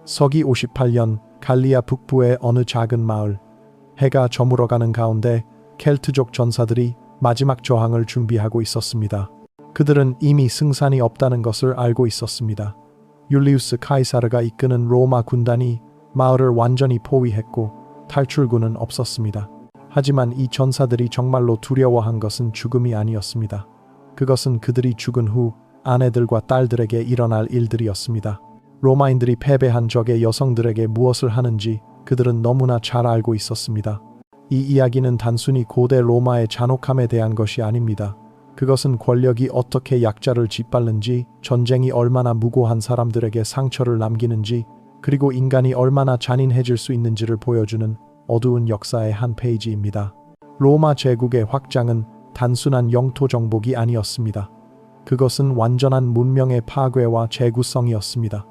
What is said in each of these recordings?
서기 58년 갈리아 북부의 어느 작은 마을. 해가 저물어가는 가운데 켈트족 전사들이 마지막 저항을 준비하고 있었습니다. 그들은 이미 승산이 없다는 것을 알고 있었습니다. 율리우스 카이사르가 이끄는 로마 군단이 마을을 완전히 포위했고 탈출구는 없었습니다. 하지만 이 전사들이 정말로 두려워한 것은 죽음이 아니었습니다. 그것은 그들이 죽은 후 아내들과 딸들에게 일어날 일들이었습니다. 로마인들이 패배한 적의 여성들에게 무엇을 하는지 그들은 너무나 잘 알고 있었습니다. 이 이야기는 단순히 고대 로마의 잔혹함에 대한 것이 아닙니다. 그것은 권력이 어떻게 약자를 짓밟는지, 전쟁이 얼마나 무고한 사람들에게 상처를 남기는지, 그리고 인간이 얼마나 잔인해질 수 있는지를 보여주는 어두운 역사의 한 페이지입니다. 로마 제국의 확장은 단순한 영토 정복이 아니었습니다. 그것은 완전한 문명의 파괴와 재구성이었습니다.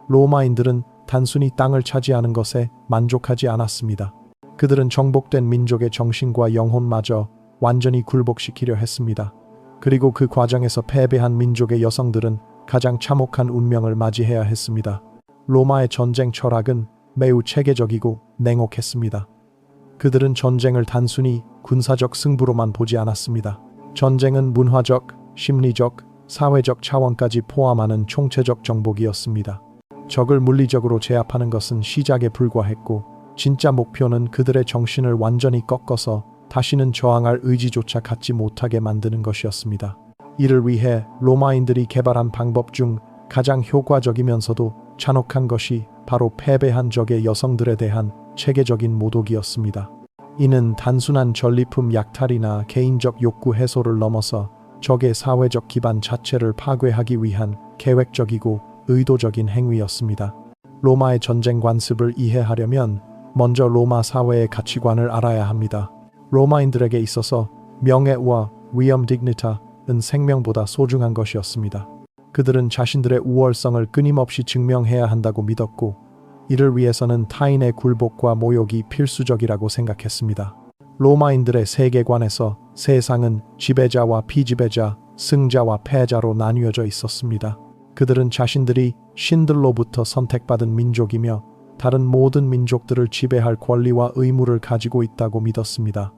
로마인들은 단순히 땅을 차지하는 것에 만족하지 않았습니다. 그들은 정복된 민족의 정신과 영혼마저 완전히 굴복시키려 했습니다. 그리고 그 과정에서 패배한 민족의 여성들은 가장 참혹한 운명을 맞이해야 했습니다. 로마의 전쟁 철학은 매우 체계적이고 냉혹했습니다. 그들은 전쟁을 단순히 군사적 승부로만 보지 않았습니다. 전쟁은 문화적, 심리적, 사회적 차원까지 포함하는 총체적 정복이었습니다. 적을 물리적으로 제압하는 것은 시작에 불과했고, 진짜 목표는 그들의 정신을 완전히 꺾어서 다시는 저항할 의지조차 갖지 못하게 만드는 것이었습니다. 이를 위해 로마인들이 개발한 방법 중 가장 효과적이면서도 잔혹한 것이 바로 패배한 적의 여성들에 대한 체계적인 모독이었습니다. 이는 단순한 전리품 약탈이나 개인적 욕구 해소를 넘어서 적의 사회적 기반 자체를 파괴하기 위한 계획적이고 의도적인 행위였습니다. 로마의 전쟁 관습을 이해하려면 먼저 로마 사회의 가치관을 알아야 합니다. 로마인들에게 있어서 명예와 위엄 디그니타는 생명보다 소중한 것이었습니다. 그들은 자신들의 우월성을 끊임없이 증명해야 한다고 믿었고, 이를 위해서는 타인의 굴복과 모욕이 필수적이라고 생각했습니다. 로마인들의 세계관에서 세상은 지배자와 피지배자, 승자와 패자로 나뉘어져 있었습니다. 그들은 자신들이 신들로부터 선택받은 민족이며 다른 모든 민족들을 지배할 권리와 의무를 가지고 있다고 믿었습니다.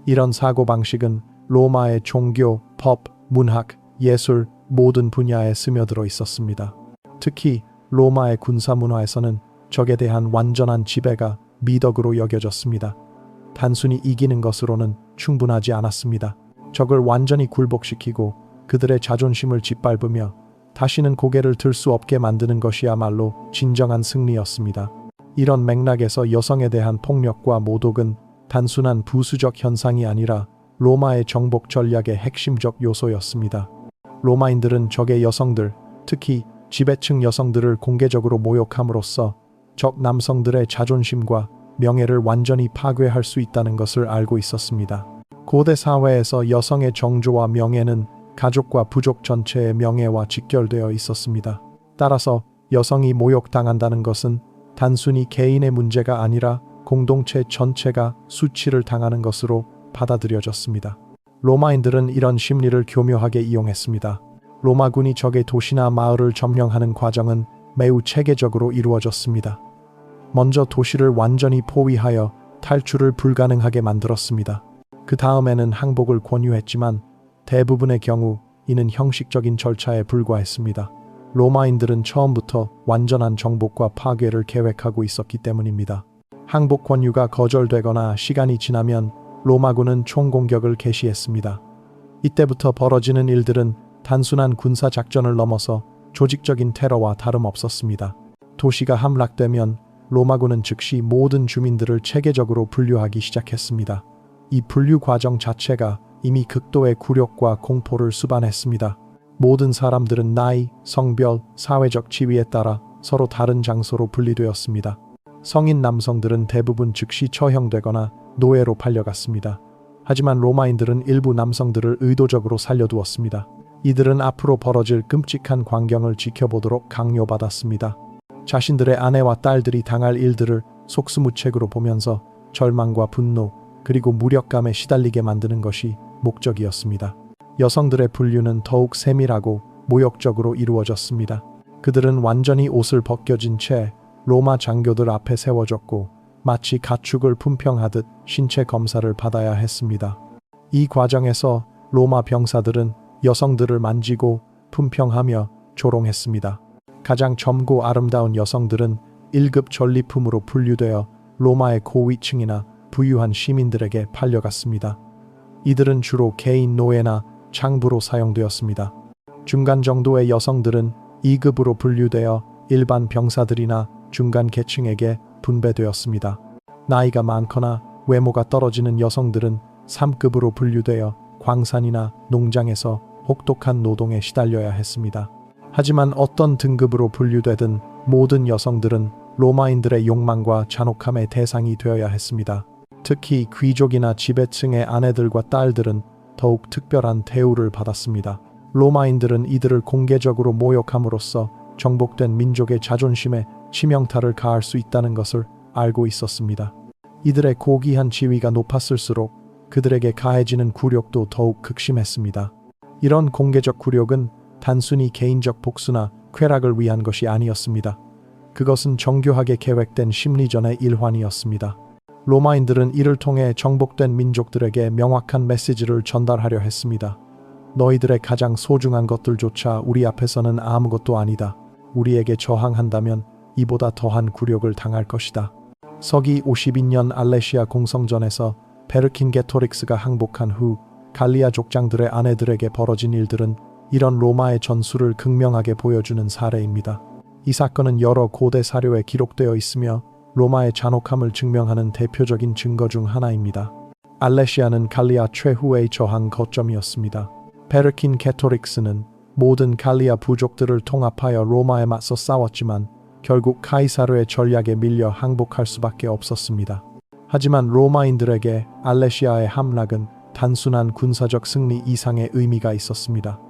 이런 사고방식은 로마의 종교, 법, 문학, 예술 모든 분야에 스며들어 있었습니다. 특히 로마의 군사문화에서는 적에 대한 완전한 지배가 미덕으로 여겨졌습니다. 단순히 이기는 것으로는 충분하지 않았습니다. 적을 완전히 굴복시키고 그들의 자존심을 짓밟으며 다시는 고개를 들 수 없게 만드는 것이야말로 진정한 승리였습니다. 이런 맥락에서 여성에 대한 폭력과 모독은 단순한 부수적 현상이 아니라 로마의 정복 전략의 핵심적 요소였습니다. 로마인들은 적의 여성들, 특히 지배층 여성들을 공개적으로 모욕함으로써 적 남성들의 자존심과 명예를 완전히 파괴할 수 있다는 것을 알고 있었습니다. 고대 사회에서 여성의 정조와 명예는 가족과 부족 전체의 명예와 직결되어 있었습니다. 따라서 여성이 모욕당한다는 것은 단순히 개인의 문제가 아니라 공동체 전체가 수치를 당하는 것으로 받아들여졌습니다. 로마인들은 이런 심리를 교묘하게 이용했습니다. 로마군이 적의 도시나 마을을 점령하는 과정은 매우 체계적으로 이루어졌습니다. 먼저 도시를 완전히 포위하여 탈출을 불가능하게 만들었습니다. 그 다음에는 항복을 권유했지만 대부분의 경우 이는 형식적인 절차에 불과했습니다. 로마인들은 처음부터 완전한 정복과 파괴를 계획하고 있었기 때문입니다. 항복 권유가 거절되거나 시간이 지나면 로마군은 총공격을 개시했습니다. 이때부터 벌어지는 일들은 단순한 군사 작전을 넘어서 조직적인 테러와 다름없었습니다. 도시가 함락되면 로마군은 즉시 모든 주민들을 체계적으로 분류하기 시작했습니다. 이 분류 과정 자체가 이미 극도의 굴욕과 공포를 수반했습니다. 모든 사람들은 나이, 성별, 사회적 지위에 따라 서로 다른 장소로 분리되었습니다. 성인 남성들은 대부분 즉시 처형되거나 노예로 팔려갔습니다. 하지만 로마인들은 일부 남성들을 의도적으로 살려두었습니다. 이들은 앞으로 벌어질 끔찍한 광경을 지켜보도록 강요받았습니다. 자신들의 아내와 딸들이 당할 일들을 속수무책으로 보면서 절망과 분노, 그리고 무력감에 시달리게 만드는 것이 목적이었습니다. 여성들의 분류는 더욱 세밀하고 모욕적으로 이루어졌습니다. 그들은 완전히 옷을 벗겨진 채 로마 장교들 앞에 세워졌고 마치 가축을 품평하듯 신체 검사를 받아야 했습니다. 이 과정에서 로마 병사들은 여성들을 만지고 품평하며 조롱했습니다. 가장 젊고 아름다운 여성들은 1급 전리품으로 분류되어 로마의 고위층이나 부유한 시민들에게 팔려갔습니다. 이들은 주로 개인 노예나 장부로 사용되었습니다. 중간 정도의 여성들은 2급으로 분류되어 일반 병사들이나 중간 계층에게 분배되었습니다. 나이가 많거나 외모가 떨어지는 여성들은 3급으로 분류되어 광산이나 농장에서 혹독한 노동에 시달려야 했습니다. 하지만 어떤 등급으로 분류되든 모든 여성들은 로마인들의 욕망과 잔혹함의 대상이 되어야 했습니다. 특히 귀족이나 지배층의 아내들과 딸들은 더욱 특별한 대우를 받았습니다. 로마인들은 이들을 공개적으로 모욕함으로써 정복된 민족의 자존심에 치명타를 가할 수 있다는 것을 알고 있었습니다. 이들의 고귀한 지위가 높았을수록 그들에게 가해지는 굴욕도 더욱 극심했습니다. 이런 공개적 굴욕은 단순히 개인적 복수나 쾌락을 위한 것이 아니었습니다. 그것은 정교하게 계획된 심리전의 일환이었습니다. 로마인들은 이를 통해 정복된 민족들에게 명확한 메시지를 전달하려 했습니다. 너희들의 가장 소중한 것들조차 우리 앞에서는 아무것도 아니다. 우리에게 저항한다면 이보다 더한 굴욕을 당할 것이다. 서기 52년 알레시아 공성전에서 베르킨게토릭스가 항복한 후 갈리아 족장들의 아내들에게 벌어진 일들은 이런 로마의 전술을 극명하게 보여주는 사례입니다. 이 사건은 여러 고대 사료에 기록되어 있으며 로마의 잔혹함을 증명하는 대표적인 증거 중 하나입니다. 알레시아는 갈리아 최후의 저항 거점이었습니다. 베르킨게토릭스는 모든 갈리아 부족들을 통합하여 로마에 맞서 싸웠지만 결국 카이사르의 전략에 밀려 항복할 수밖에 없었습니다. 하지만 로마인들에게 알레시아의 함락은 단순한 군사적 승리 이상의 의미가 있었습니다.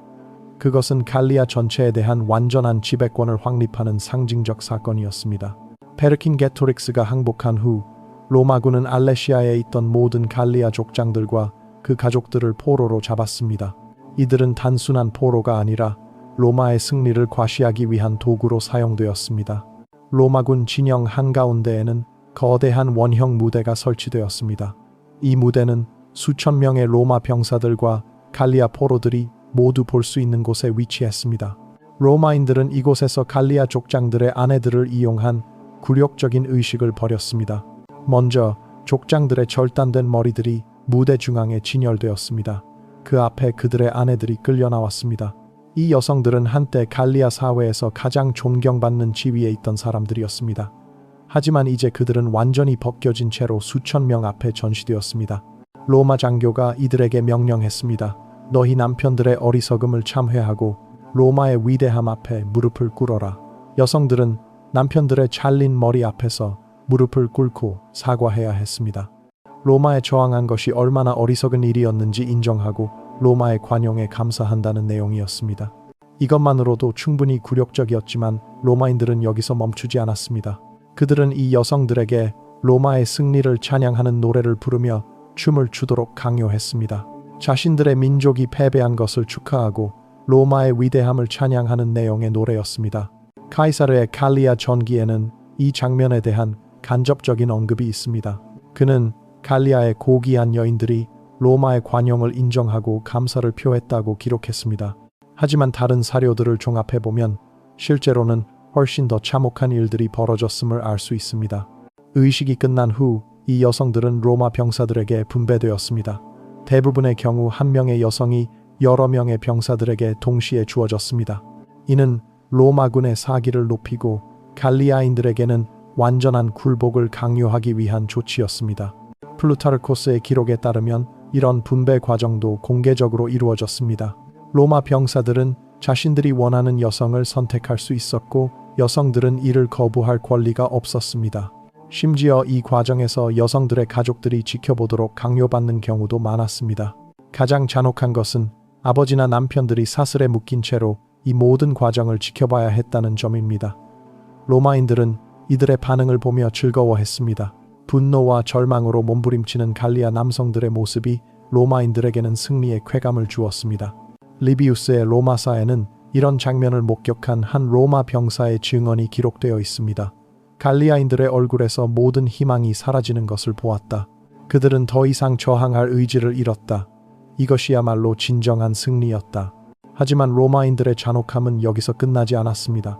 그것은 갈리아 전체에 대한 완전한 지배권을 확립하는 상징적 사건이었습니다. 베르킨게토릭스가 항복한 후 로마군은 알레시아에 있던 모든 갈리아 족장들과 그 가족들을 포로로 잡았습니다. 이들은 단순한 포로가 아니라 로마의 승리를 과시하기 위한 도구로 사용되었습니다. 로마군 진영 한가운데에는 거대한 원형 무대가 설치되었습니다. 이 무대는 수천 명의 로마 병사들과 갈리아 포로들이 모두 볼 수 있는 곳에 위치했습니다. 로마인들은 이곳에서 갈리아 족장들의 아내들을 이용한 굴욕적인 의식을 벌였습니다. 먼저 족장들의 절단된 머리들이 무대 중앙에 진열되었습니다. 그 앞에 그들의 아내들이 끌려 나왔습니다. 이 여성들은 한때 갈리아 사회에서 가장 존경받는 지위에 있던 사람들이었습니다. 하지만 이제 그들은 완전히 벗겨진 채로 수천 명 앞에 전시되었습니다. 로마 장교가 이들에게 명령했습니다. 너희 남편들의 어리석음을 참회하고 로마의 위대함 앞에 무릎을 꿇어라. 여성들은 남편들의 잘린 머리 앞에서 무릎을 꿇고 사과해야 했습니다. 로마에 저항한 것이 얼마나 어리석은 일이었는지 인정하고 로마의 관용에 감사한다는 내용이었습니다. 이것만으로도 충분히 굴욕적이었지만 로마인들은 여기서 멈추지 않았습니다. 그들은 이 여성들에게 로마의 승리를 찬양하는 노래를 부르며 춤을 추도록 강요했습니다. 자신들의 민족이 패배한 것을 축하하고 로마의 위대함을 찬양하는 내용의 노래였습니다. 카이사르의 갈리아 전기에는 이 장면에 대한 간접적인 언급이 있습니다. 그는 갈리아의 고귀한 여인들이 로마의 관용을 인정하고 감사를 표했다고 기록했습니다. 하지만 다른 사료들을 종합해보면 실제로는 훨씬 더 참혹한 일들이 벌어졌음을 알 수 있습니다. 의식이 끝난 후 이 여성들은 로마 병사들에게 분배되었습니다. 대부분의 경우 한 명의 여성이 여러 명의 병사들에게 동시에 주어졌습니다. 이는 로마군의 사기를 높이고 갈리아인들에게는 완전한 굴복을 강요하기 위한 조치였습니다. 플루타르코스의 기록에 따르면 이런 분배 과정도 공개적으로 이루어졌습니다. 로마 병사들은 자신들이 원하는 여성을 선택할 수 있었고 여성들은 이를 거부할 권리가 없었습니다. 심지어 이 과정에서 여성들의 가족들이 지켜보도록 강요받는 경우도 많았습니다. 가장 잔혹한 것은 아버지나 남편들이 사슬에 묶인 채로 이 모든 과정을 지켜봐야 했다는 점입니다. 로마인들은 이들의 반응을 보며 즐거워했습니다. 분노와 절망으로 몸부림치는 갈리아 남성들의 모습이 로마인들에게는 승리의 쾌감을 주었습니다. 리비우스의 로마사에는 이런 장면을 목격한 한 로마 병사의 증언이 기록되어 있습니다. 갈리아인들의 얼굴에서 모든 희망이 사라지는 것을 보았다. 그들은 더 이상 저항할 의지를 잃었다. 이것이야말로 진정한 승리였다. 하지만 로마인들의 잔혹함은 여기서 끝나지 않았습니다.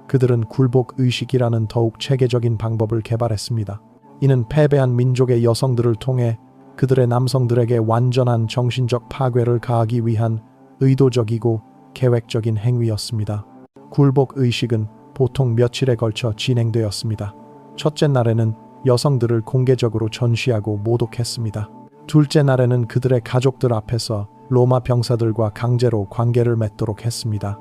그들은 굴복 의식이라는 더욱 체계적인 방법을 개발했습니다. 이는 패배한 민족의 여성들을 통해 그들의 남성들에게 완전한 정신적 파괴를 가하기 위한 의도적이고 계획적인 행위였습니다. 굴복 의식은 보통 며칠에 걸쳐 진행되었습니다. 첫째 날에는 여성들을 공개적으로 전시하고 모독했습니다. 둘째 날에는 그들의 가족들 앞에서 로마 병사들과 강제로 관계를 맺도록 했습니다.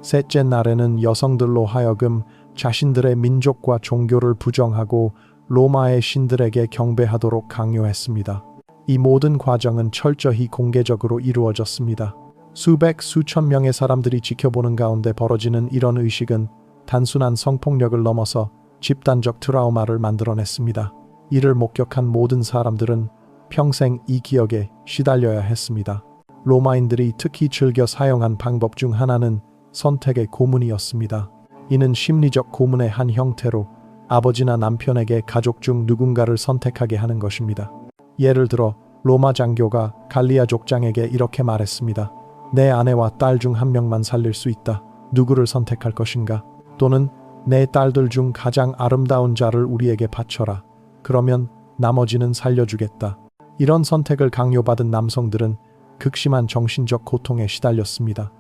셋째 날에는 여성들로 하여금 자신들의 민족과 종교를 부정하고 로마의 신들에게 경배하도록 강요했습니다. 이 모든 과정은 철저히 공개적으로 이루어졌습니다. 수백, 수천 명의 사람들이 지켜보는 가운데 벌어지는 이런 의식은 단순한 성폭력을 넘어서 집단적 트라우마를 만들어냈습니다. 이를 목격한 모든 사람들은 평생 이 기억에 시달려야 했습니다. 로마인들이 특히 즐겨 사용한 방법 중 하나는 선택의 고문이었습니다. 이는 심리적 고문의 한 형태로 아버지나 남편에게 가족 중 누군가를 선택하게 하는 것입니다. 예를 들어 로마 장교가 갈리아 족장에게 이렇게 말했습니다. 내 아내와 딸 중 한 명만 살릴 수 있다. 누구를 선택할 것인가? 또는 내 딸들 중 가장 아름다운 자를 우리에게 바쳐라. 그러면 나머지는 살려주겠다. 이런 선택을 강요받은 남성들은 극심한 정신적 고통에 시달렸습니다.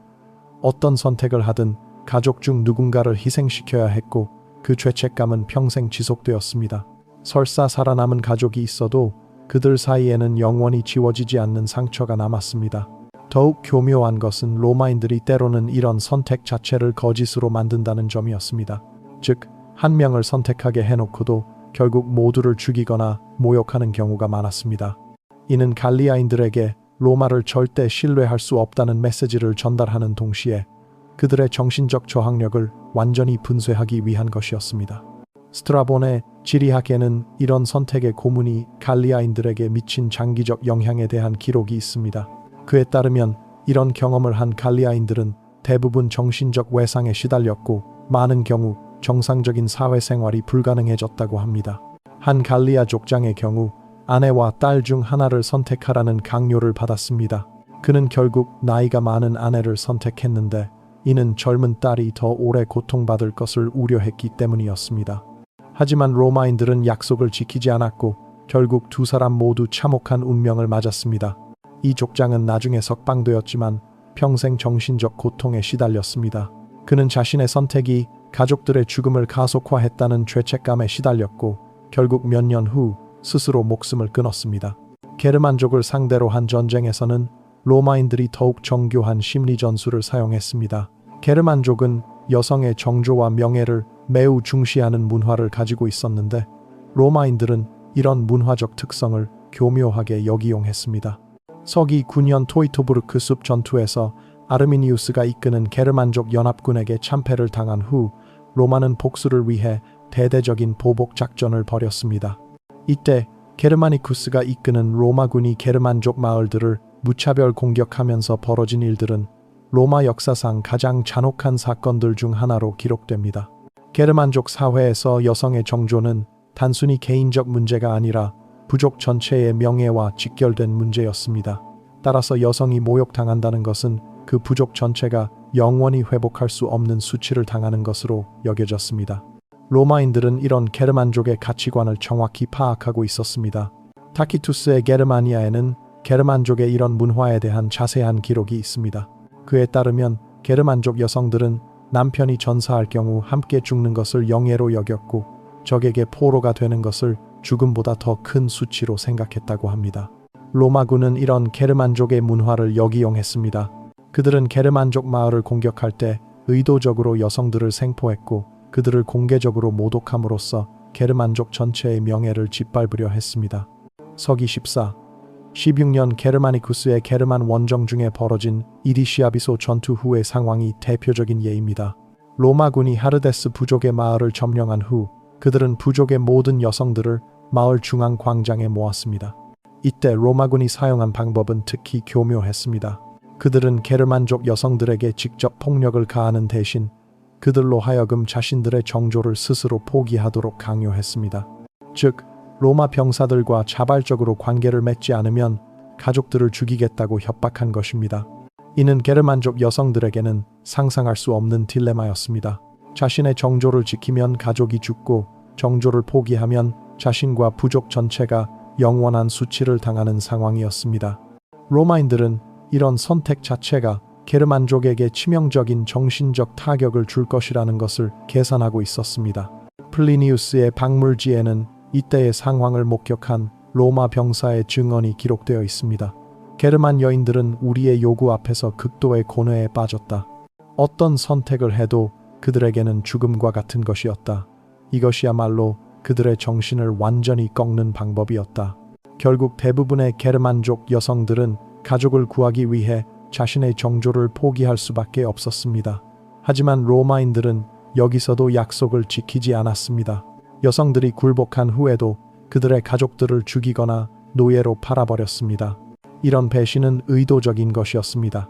어떤 선택을 하든 가족 중 누군가를 희생시켜야 했고 그 죄책감은 평생 지속되었습니다. 설사 살아남은 가족이 있어도 그들 사이에는 영원히 지워지지 않는 상처가 남았습니다. 더욱 교묘한 것은 로마인들이 때로는 이런 선택 자체를 거짓으로 만든다는 점이었습니다. 즉, 한 명을 선택하게 해놓고도 결국 모두를 죽이거나 모욕하는 경우가 많았습니다. 이는 갈리아인들에게 로마를 절대 신뢰할 수 없다는 메시지를 전달하는 동시에 그들의 정신적 저항력을 완전히 분쇄하기 위한 것이었습니다. 스트라본의 지리학에는 이런 선택의 고문이 갈리아인들에게 미친 장기적 영향에 대한 기록이 있습니다. 그에 따르면 이런 경험을 한 갈리아인들은 대부분 정신적 외상에 시달렸고 많은 경우 정상적인 사회생활이 불가능해졌다고 합니다. 한 갈리아 족장의 경우 아내와 딸 중 하나를 선택하라는 강요를 받았습니다. 그는 결국 나이가 많은 아내를 선택했는데 이는 젊은 딸이 더 오래 고통받을 것을 우려했기 때문이었습니다. 하지만 로마인들은 약속을 지키지 않았고 결국 두 사람 모두 참혹한 운명을 맞았습니다. 이 족장은 나중에 석방되었지만 평생 정신적 고통에 시달렸습니다. 그는 자신의 선택이 가족들의 죽음을 가속화했다는 죄책감에 시달렸고 결국 몇 년 후 스스로 목숨을 끊었습니다. 게르만족을 상대로 한 전쟁에서는 로마인들이 더욱 정교한 심리 전술을 사용했습니다. 게르만족은 여성의 정조와 명예를 매우 중시하는 문화를 가지고 있었는데 로마인들은 이런 문화적 특성을 교묘하게 역이용했습니다. 서기 9년 토이토브르크 숲 전투에서 아르미니우스가 이끄는 게르만족 연합군에게 참패를 당한 후 로마는 복수를 위해 대대적인 보복 작전을 벌였습니다. 이때 게르마니쿠스가 이끄는 로마군이 게르만족 마을들을 무차별 공격하면서 벌어진 일들은 로마 역사상 가장 잔혹한 사건들 중 하나로 기록됩니다. 게르만족 사회에서 여성의 정조는 단순히 개인적 문제가 아니라 부족 전체의 명예와 직결된 문제였습니다. 따라서 여성이 모욕당한다는 것은 그 부족 전체가 영원히 회복할 수 없는 수치를 당하는 것으로 여겨졌습니다. 로마인들은 이런 게르만족의 가치관을 정확히 파악하고 있었습니다. 타키투스의 게르마니아에는 게르만족의 이런 문화에 대한 자세한 기록이 있습니다. 그에 따르면 게르만족 여성들은 남편이 전사할 경우 함께 죽는 것을 영예로 여겼고 적에게 포로가 되는 것을 죽음보다 더 큰 수치로 생각했다고 합니다. 로마군은 이런 게르만족의 문화를 역이용했습니다. 그들은 게르만족 마을을 공격할 때 의도적으로 여성들을 생포했고 그들을 공개적으로 모독함으로써 게르만족 전체의 명예를 짓밟으려 했습니다. 서기 16년 게르마니쿠스의 게르만 원정 중에 벌어진 이디시아비소 전투 후의 상황이 대표적인 예입니다. 로마군이 하르데스 부족의 마을을 점령한 후 그들은 부족의 모든 여성들을 마을 중앙 광장에 모았습니다. 이때 로마군이 사용한 방법은 특히 교묘했습니다. 그들은 게르만족 여성들에게 직접 폭력을 가하는 대신 그들로 하여금 자신들의 정조를 스스로 포기하도록 강요했습니다. 즉, 로마 병사들과 자발적으로 관계를 맺지 않으면 가족들을 죽이겠다고 협박한 것입니다. 이는 게르만족 여성들에게는 상상할 수 없는 딜레마였습니다. 자신의 정조를 지키면 가족이 죽고 정조를 포기하면 자신과 부족 전체가 영원한 수치를 당하는 상황이었습니다. 로마인들은 이런 선택 자체가 게르만족에게 치명적인 정신적 타격을 줄 것이라는 것을 계산하고 있었습니다. 플리니우스의 박물지에는 이때의 상황을 목격한 로마 병사의 증언이 기록되어 있습니다. 게르만 여인들은 우리의 요구 앞에서 극도의 고뇌에 빠졌다. 어떤 선택을 해도 그들에게는 죽음과 같은 것이었다. 이것이야말로 그들의 정신을 완전히 꺾는 방법이었다. 결국 대부분의 게르만족 여성들은 가족을 구하기 위해 자신의 정조를 포기할 수밖에 없었습니다. 하지만 로마인들은 여기서도 약속을 지키지 않았습니다. 여성들이 굴복한 후에도 그들의 가족들을 죽이거나 노예로 팔아버렸습니다. 이런 배신은 의도적인 것이었습니다.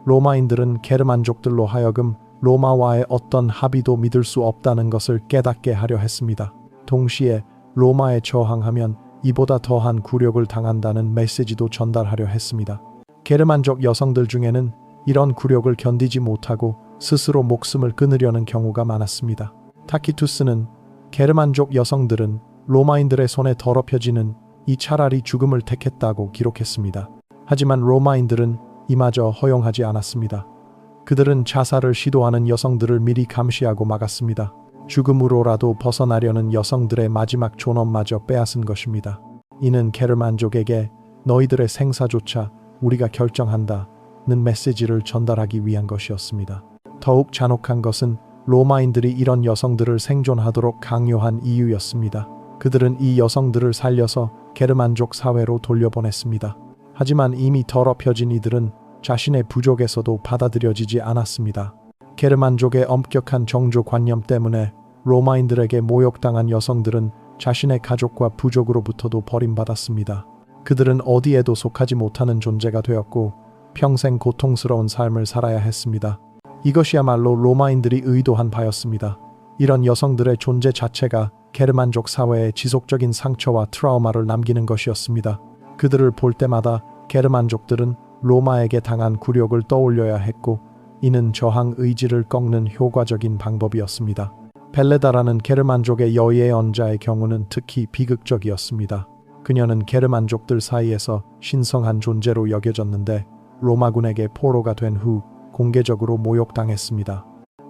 로마인들은 게르만족들로 하여금 로마와의 어떤 합의도 믿을 수 없다는 것을 깨닫게 하려 했습니다. 동시에 로마에 저항하면 이보다 더한 굴욕을 당한다는 메시지도 전달하려 했습니다. 게르만족 여성들 중에는 이런 굴욕을 견디지 못하고 스스로 목숨을 끊으려는 경우가 많았습니다. 타키투스는 게르만족 여성들은 로마인들의 손에 더럽혀지는 이 차라리 죽음을 택했다고 기록했습니다. 하지만 로마인들은 이마저 허용하지 않았습니다. 그들은 자살을 시도하는 여성들을 미리 감시하고 막았습니다. 죽음으로라도 벗어나려는 여성들의 마지막 존엄마저 빼앗은 것입니다. 이는 게르만족에게 너희들의 생사조차 우리가 결정한다는 메시지를 전달하기 위한 것이었습니다. 더욱 잔혹한 것은 로마인들이 이런 여성들을 생존하도록 강요한 이유였습니다. 그들은 이 여성들을 살려서 게르만족 사회로 돌려보냈습니다. 하지만 이미 더럽혀진 이들은 자신의 부족에서도 받아들여지지 않았습니다. 게르만족의 엄격한 정조관념 때문에 로마인들에게 모욕당한 여성들은 자신의 가족과 부족으로부터도 버림받았습니다. 그들은 어디에도 속하지 못하는 존재가 되었고 평생 고통스러운 삶을 살아야 했습니다. 이것이야말로 로마인들이 의도한 바였습니다. 이런 여성들의 존재 자체가 게르만족 사회에 지속적인 상처와 트라우마를 남기는 것이었습니다. 그들을 볼 때마다 게르만족들은 로마에게 당한 굴욕을 떠올려야 했고 이는 저항 의지를 꺾는 효과적인 방법이었습니다. 벨레다라는 게르만족의 여예언자의 경우는 특히 비극적이었습니다. 그녀는 게르만족들 사이에서 신성한 존재로 여겨졌는데 로마군에게 포로가 된 후 공개적으로 모욕당했습니다.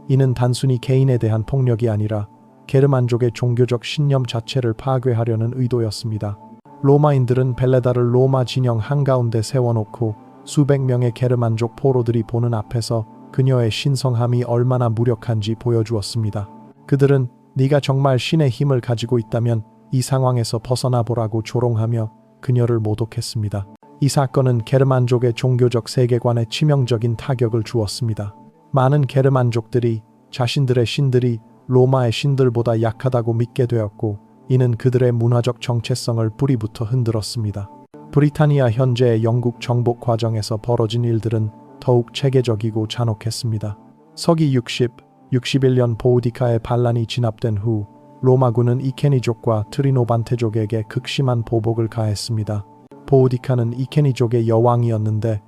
이는 단순히 개인에 대한 폭력이 아니라 게르만족의 종교적 신념 자체를 파괴하려는 의도였습니다. 로마인들은 벨레다를 로마 진영 한가운데 세워놓고 수백 명의 게르만족 포로들이 보는 앞에서 그녀의 신성함이 얼마나 무력한지 보여주었습니다. 그들은 네가 정말 신의 힘을 가지고 있다면 이 상황에서 벗어나 보라고 조롱하며 그녀를 모독했습니다. 이 사건은 게르만족의 종교적 세계관에 치명적인 타격을 주었습니다. 많은 게르만족들이 자신들의 신들이 로마의 신들보다 약하다고 믿게 되었고 이는 그들의 문화적 정체성을 뿌리부터 흔들었습니다. 브리타니아 현재의 영국 정복 과정에서 벌어진 일들은 더욱 체계적이고 잔혹했습니다. 서기 61년 보우디카의 반란이 진압된 후 로마군은 이케니족과 트리노반테족에게 극심한 보복을 가했습니다. 보우디카는 이케니족의 여왕이었는데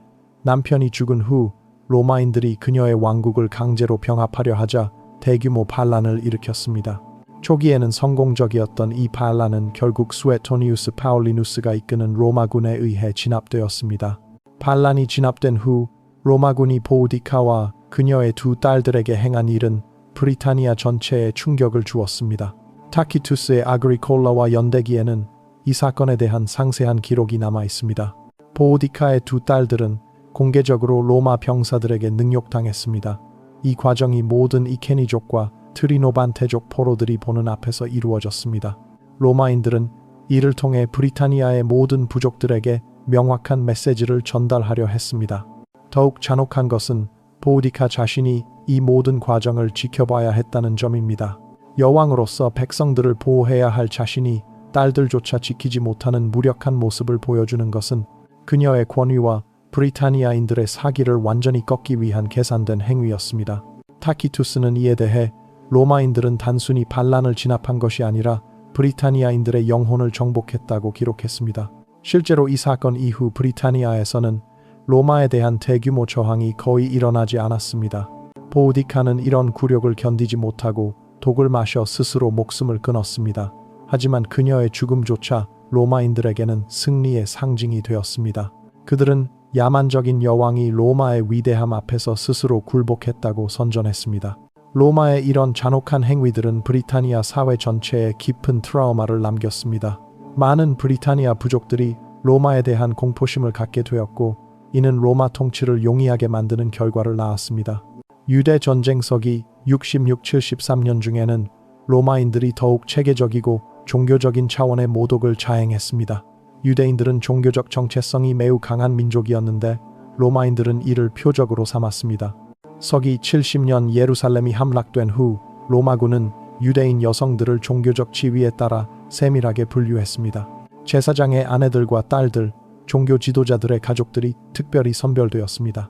남편이 죽은 후 로마인들이 그녀의 왕국을 강제로 병합하려 하자 대규모 반란을 일으켰습니다. 초기에는 성공적이었던 이 반란은 결국 수에토니우스 파울리누스가 이끄는 로마군에 의해 진압되었습니다. 반란이 진압된 후 로마군이 보우디카와 그녀의 두 딸들에게 행한 일은 브리타니아 전체에 충격을 주었습니다. 타키투스의 아그리콜라와 연대기에는 이 사건에 대한 상세한 기록이 남아 있습니다. 보우디카의 두 딸들은 공개적으로 로마 병사들에게 능욕당했습니다. 이 과정이 모든 이케니족과 트리노반테족 포로들이 보는 앞에서 이루어졌습니다. 로마인들은 이를 통해 브리타니아의 모든 부족들에게 명확한 메시지를 전달하려 했습니다. 더욱 잔혹한 것은 보우디카 자신이 이 모든 과정을 지켜봐야 했다는 점입니다. 여왕으로서 백성들을 보호해야 할 자신이 딸들조차 지키지 못하는 무력한 모습을 보여주는 것은 그녀의 권위와 브리타니아인들의 사기를 완전히 꺾기 위한 계산된 행위였습니다. 타키투스는 이에 대해 로마인들은 단순히 반란을 진압한 것이 아니라 브리타니아인들의 영혼을 정복했다고 기록했습니다. 실제로 이 사건 이후 브리타니아에서는 로마에 대한 대규모 저항이 거의 일어나지 않았습니다. 보우디카는 이런 굴욕을 견디지 못하고 독을 마셔 스스로 목숨을 끊었습니다. 하지만 그녀의 죽음조차 로마인들에게는 승리의 상징이 되었습니다. 그들은 야만적인 여왕이 로마의 위대함 앞에서 스스로 굴복했다고 선전했습니다. 로마의 이런 잔혹한 행위들은 브리타니아 사회 전체에 깊은 트라우마를 남겼습니다. 많은 브리타니아 부족들이 로마에 대한 공포심을 갖게 되었고, 이는 로마 통치를 용이하게 만드는 결과를 낳았습니다. 유대 전쟁서기 66-73년 중에는 로마인들이 더욱 체계적이고 종교적인 차원의 모독을 자행했습니다. 유대인들은 종교적 정체성이 매우 강한 민족이었는데 로마인들은 이를 표적으로 삼았습니다. 서기 70년 예루살렘이 함락된 후 로마군은 유대인 여성들을 종교적 지위에 따라 세밀하게 분류했습니다. 제사장의 아내들과 딸들, 종교 지도자들의 가족들이 특별히 선별되었습니다.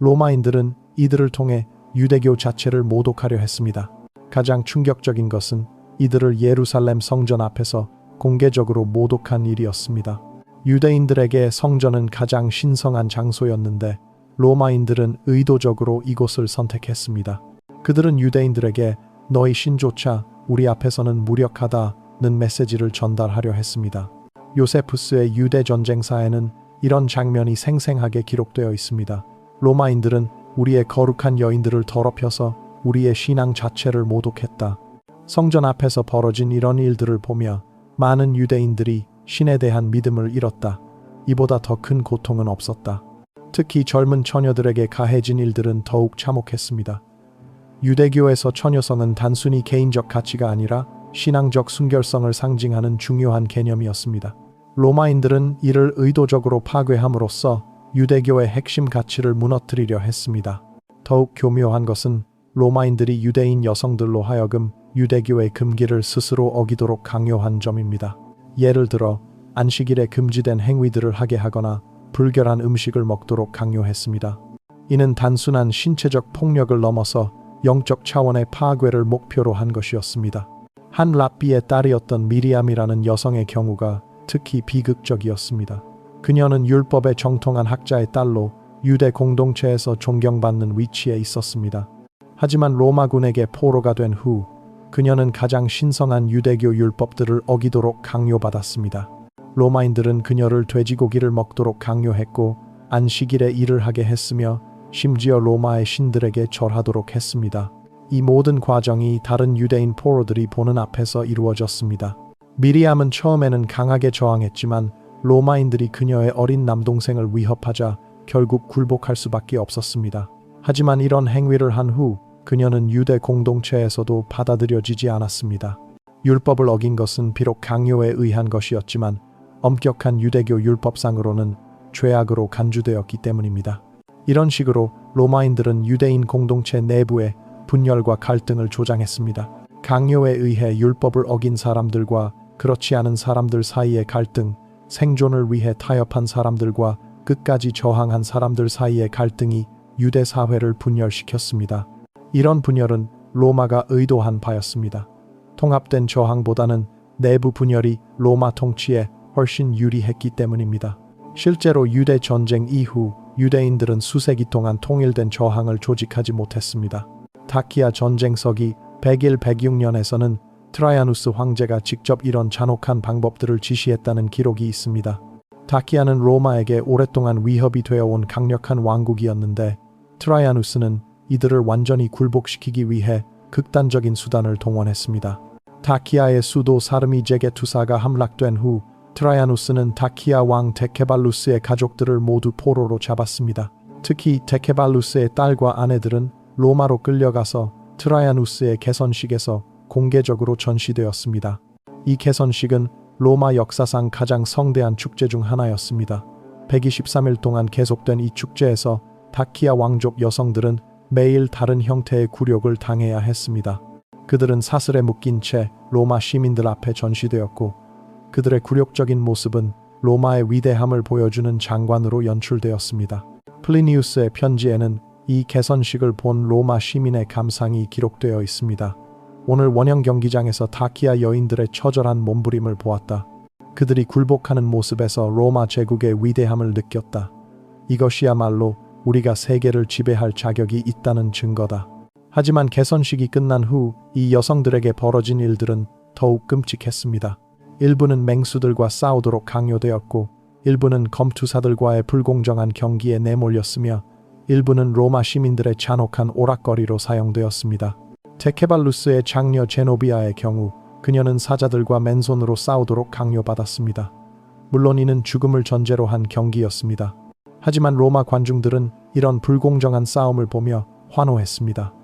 로마인들은 이들을 통해 유대교 자체를 모독하려 했습니다. 가장 충격적인 것은 이들을 예루살렘 성전 앞에서 공개적으로 모독한 일이었습니다. 유대인들에게 성전은 가장 신성한 장소였는데 로마인들은 의도적으로 이곳을 선택했습니다. 그들은 유대인들에게 너희 신조차 우리 앞에서는 무력하다는 메시지를 전달하려 했습니다. 요세푸스의 유대 전쟁사에는 이런 장면이 생생하게 기록되어 있습니다. 로마인들은 우리의 거룩한 여인들을 더럽혀서 우리의 신앙 자체를 모독했다. 성전 앞에서 벌어진 이런 일들을 보며 많은 유대인들이 신에 대한 믿음을 잃었다. 이보다 더 큰 고통은 없었다. 특히 젊은 처녀들에게 가해진 일들은 더욱 참혹했습니다. 유대교에서 처녀성은 단순히 개인적 가치가 아니라 신앙적 순결성을 상징하는 중요한 개념이었습니다. 로마인들은 이를 의도적으로 파괴함으로써 유대교의 핵심 가치를 무너뜨리려 했습니다. 더욱 교묘한 것은 로마인들이 유대인 여성들로 하여금 유대교의 금기를 스스로 어기도록 강요한 점입니다. 예를 들어 안식일에 금지된 행위들을 하게 하거나 불결한 음식을 먹도록 강요했습니다. 이는 단순한 신체적 폭력을 넘어서 영적 차원의 파괴를 목표로 한 것이었습니다. 한 랍비의 딸이었던 미리암이라는 여성의 경우가 특히 비극적이었습니다. 그녀는 율법에 정통한 학자의 딸로 유대 공동체에서 존경받는 위치에 있었습니다. 하지만 로마군에게 포로가 된 후 그녀는 가장 신성한 유대교 율법들을 어기도록 강요받았습니다. 로마인들은 그녀를 돼지고기를 먹도록 강요했고 안식일에 일을 하게 했으며 심지어 로마의 신들에게 절하도록 했습니다. 이 모든 과정이 다른 유대인 포로들이 보는 앞에서 이루어졌습니다. 미리암은 처음에는 강하게 저항했지만 로마인들이 그녀의 어린 남동생을 위협하자 결국 굴복할 수밖에 없었습니다. 하지만 이런 행위를 한 후 그녀는 유대 공동체에서도 받아들여지지 않았습니다. 율법을 어긴 것은 비록 강요에 의한 것이었지만 엄격한 유대교 율법상으로는 죄악으로 간주되었기 때문입니다. 이런 식으로 로마인들은 유대인 공동체 내부에 분열과 갈등을 조장했습니다. 강요에 의해 율법을 어긴 사람들과 그렇지 않은 사람들 사이의 갈등, 생존을 위해 타협한 사람들과 끝까지 저항한 사람들 사이의 갈등이 유대 사회를 분열시켰습니다. 이런 분열은 로마가 의도한 바였습니다. 통합된 저항보다는 내부 분열이 로마 통치에 훨씬 유리했기 때문입니다. 실제로 유대 전쟁 이후 유대인들은 수세기 동안 통일된 저항을 조직하지 못했습니다. 다키아 전쟁서기 101-106년에서는 트라야누스 황제가 직접 이런 잔혹한 방법들을 지시했다는 기록이 있습니다. 다키아는 로마에게 오랫동안 위협이 되어온 강력한 왕국이었는데 트라야누스는 이들을 완전히 굴복시키기 위해 극단적인 수단을 동원했습니다. 다키아의 수도 사르미제게투사가 함락된 후 트라야누스는 다키아 왕 데케발루스의 가족들을 모두 포로로 잡았습니다. 특히 데케발루스의 딸과 아내들은 로마로 끌려가서 트라야누스의 개선식에서 공개적으로 전시되었습니다. 이 개선식은 로마 역사상 가장 성대한 축제 중 하나였습니다. 123일 동안 계속된 이 축제에서 다키아 왕족 여성들은 매일 다른 형태의 굴욕을 당해야 했습니다. 그들은 사슬에 묶인 채 로마 시민들 앞에 전시되었고 그들의 굴욕적인 모습은 로마의 위대함을 보여주는 장관으로 연출되었습니다. 플리니우스의 편지에는 이 개선식을 본 로마 시민의 감상이 기록되어 있습니다. 오늘 원형 경기장에서 다키아 여인들의 처절한 몸부림을 보았다. 그들이 굴복하는 모습에서 로마 제국의 위대함을 느꼈다. 이것이야말로 우리가 세계를 지배할 자격이 있다는 증거다. 하지만 개선식이 끝난 후 이 여성들에게 벌어진 일들은 더욱 끔찍했습니다. 일부는 맹수들과 싸우도록 강요되었고, 일부는 검투사들과의 불공정한 경기에 내몰렸으며, 일부는 로마 시민들의 잔혹한 오락거리로 사용되었습니다. 데케발루스의 장녀 제노비아의 경우 그녀는 사자들과 맨손으로 싸우도록 강요받았습니다. 물론 이는 죽음을 전제로 한 경기였습니다. 하지만 로마 관중들은 이런 불공정한 싸움을 보며 환호했습니다.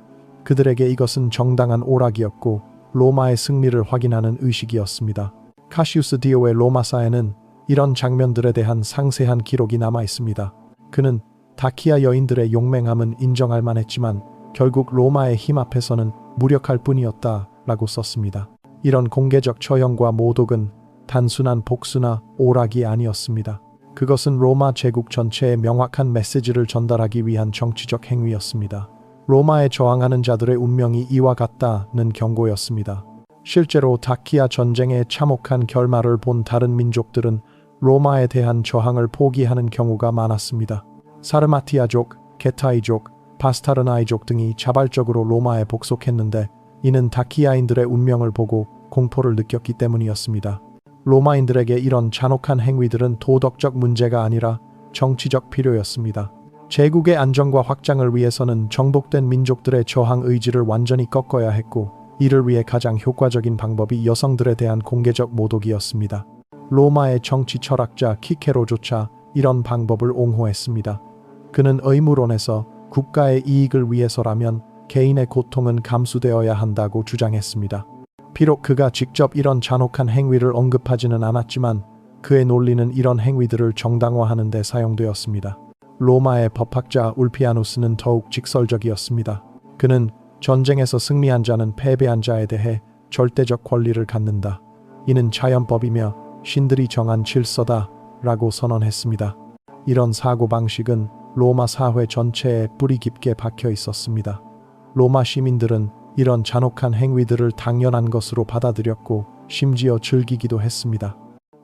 그들에게 이것은 정당한 오락이었고 로마의 승리를 확인하는 의식이었습니다. 카시우스 디오의 로마사에는 이런 장면들에 대한 상세한 기록이 남아 있습니다. 그는 다키아 여인들의 용맹함은 인정할 만했지만 결국 로마의 힘 앞에서는 무력할 뿐이었다 라고 썼습니다. 이런 공개적 처형과 모독은 단순한 복수나 오락이 아니었습니다. 그것은 로마 제국 전체에 명확한 메시지를 전달하기 위한 정치적 행위였습니다. 로마에 저항하는 자들의 운명이 이와 같다는 경고였습니다. 실제로 다키아 전쟁의 참혹한 결말을 본 다른 민족들은 로마에 대한 저항을 포기하는 경우가 많았습니다. 사르마티아족, 게타이족, 바스타르나이족 등이 자발적으로 로마에 복속했는데 이는 다키아인들의 운명을 보고 공포를 느꼈기 때문이었습니다. 로마인들에게 이런 잔혹한 행위들은 도덕적 문제가 아니라 정치적 필요였습니다. 제국의 안정과 확장을 위해서는 정복된 민족들의 저항 의지를 완전히 꺾어야 했고, 이를 위해 가장 효과적인 방법이 여성들에 대한 공개적 모독이었습니다. 로마의 정치 철학자 키케로조차 이런 방법을 옹호했습니다. 그는 의무론에서 국가의 이익을 위해서라면 개인의 고통은 감수되어야 한다고 주장했습니다. 비록 그가 직접 이런 잔혹한 행위를 언급하지는 않았지만 그의 논리는 이런 행위들을 정당화하는 데 사용되었습니다. 로마의 법학자 울피아누스는 더욱 직설적이었습니다. 그는 전쟁에서 승리한 자는 패배한 자에 대해 절대적 권리를 갖는다. 이는 자연법이며 신들이 정한 질서다 라고 선언했습니다. 이런 사고방식은 로마 사회 전체에 뿌리 깊게 박혀 있었습니다. 로마 시민들은 이런 잔혹한 행위들을 당연한 것으로 받아들였고 심지어 즐기기도 했습니다.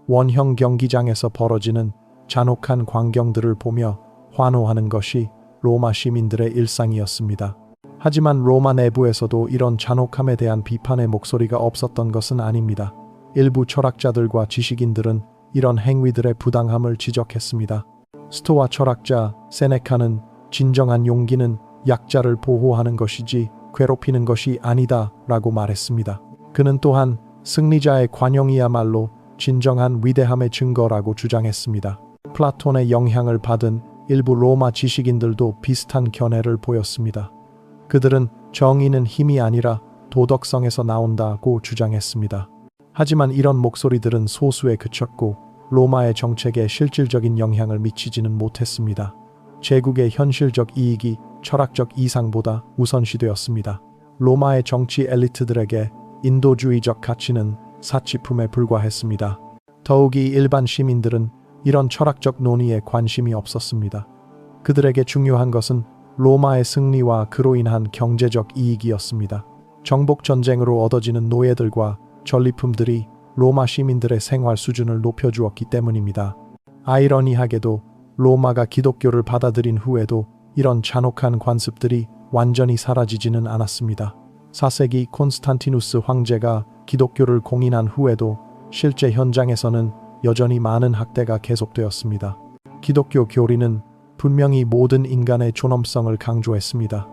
원형 경기장에서 벌어지는 잔혹한 광경들을 보며 환호하는 것이 로마 시민들의 일상이었습니다. 하지만 로마 내부에서도 이런 잔혹함에 대한 비판의 목소리가 없었던 것은 아닙니다. 일부 철학자들과 지식인들은 이런 행위들의 부당함을 지적했습니다. 스토아 철학자 세네카는 진정한 용기는 약자를 보호하는 것이지 괴롭히는 것이 아니다 라고 말했습니다. 그는 또한 승리자의 관용이야말로 진정한 위대함의 증거라고 주장했습니다. 플라톤의 영향을 받은 일부 로마 지식인들도 비슷한 견해를 보였습니다. 그들은 정의는 힘이 아니라 도덕성에서 나온다고 주장했습니다. 하지만 이런 목소리들은 소수에 그쳤고 로마의 정책에 실질적인 영향을 미치지는 못했습니다. 제국의 현실적 이익이 철학적 이상보다 우선시되었습니다. 로마의 정치 엘리트들에게 인도주의적 가치는 사치품에 불과했습니다. 더욱이 일반 시민들은 이런 철학적 논의에 관심이 없었습니다. 그들에게 중요한 것은 로마의 승리와 그로 인한 경제적 이익이었습니다. 정복 전쟁으로 얻어지는 노예들과 전리품들이 로마 시민들의 생활 수준을 높여주었기 때문입니다. 아이러니하게도 로마가 기독교를 받아들인 후에도 이런 잔혹한 관습들이 완전히 사라지지는 않았습니다. 4세기 콘스탄티누스 황제가 기독교를 공인한 후에도 실제 현장에서는 여전히 많은 학대가 계속되었습니다. 기독교 교리는 분명히 모든 인간의 존엄성을 강조했습니다.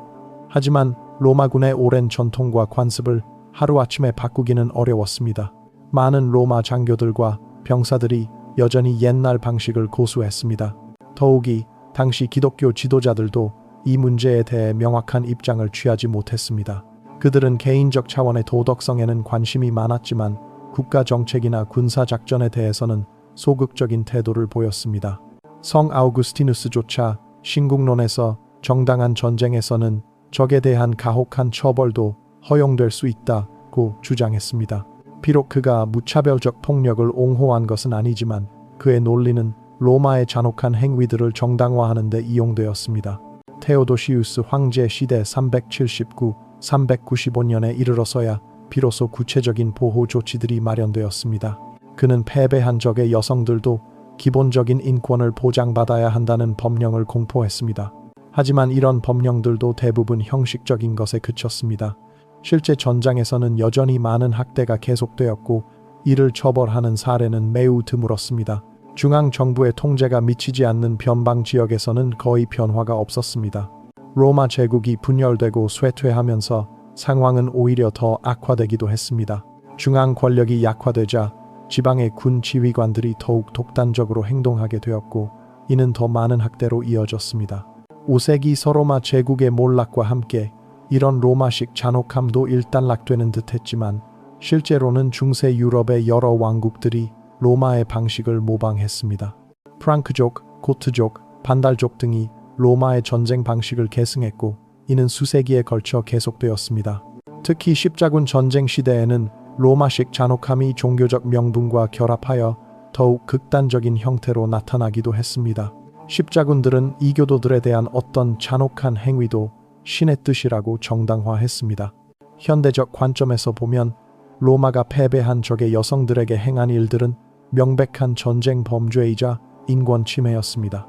하지만 로마군의 오랜 전통과 관습을 하루아침에 바꾸기는 어려웠습니다. 많은 로마 장교들과 병사들이 여전히 옛날 방식을 고수했습니다. 더욱이 당시 기독교 지도자들도 이 문제에 대해 명확한 입장을 취하지 못했습니다. 그들은 개인적 차원의 도덕성에는 관심이 많았지만 국가 정책이나 군사 작전에 대해서는 소극적인 태도를 보였습니다. 성 아우구스티누스조차 신국론에서 정당한 전쟁에서는 적에 대한 가혹한 처벌도 허용될 수 있다고 주장했습니다. 비록 그가 무차별적 폭력을 옹호한 것은 아니지만 그의 논리는 로마의 잔혹한 행위들을 정당화하는 데 이용되었습니다. 테오도시우스 황제 시대 379-395년에 이르러서야 비로소 구체적인 보호 조치들이 마련되었습니다. 그는 패배한 적의 여성들도 기본적인 인권을 보장받아야 한다는 법령을 공포했습니다. 하지만 이런 법령들도 대부분 형식적인 것에 그쳤습니다. 실제 전장에서는 여전히 많은 학대가 계속되었고 이를 처벌하는 사례는 매우 드물었습니다. 중앙정부의 통제가 미치지 않는 변방 지역에서는 거의 변화가 없었습니다. 로마 제국이 분열되고 쇠퇴하면서 상황은 오히려 더 악화되기도 했습니다. 중앙 권력이 약화되자 지방의 군 지휘관들이 더욱 독단적으로 행동하게 되었고 이는 더 많은 학대로 이어졌습니다. 5세기 서로마 제국의 몰락과 함께 이런 로마식 잔혹함도 일단락되는 듯했지만 실제로는 중세 유럽의 여러 왕국들이 로마의 방식을 모방했습니다. 프랑크족, 고트족, 반달족 등이 로마의 전쟁 방식을 계승했고 이는 수세기에 걸쳐 계속되었습니다. 특히 십자군 전쟁 시대에는 로마식 잔혹함이 종교적 명분과 결합하여 더욱 극단적인 형태로 나타나기도 했습니다. 십자군들은 이교도들에 대한 어떤 잔혹한 행위도 신의 뜻이라고 정당화했습니다. 현대적 관점에서 보면 로마가 패배한 적의 여성들에게 행한 일들은 명백한 전쟁 범죄이자 인권 침해였습니다.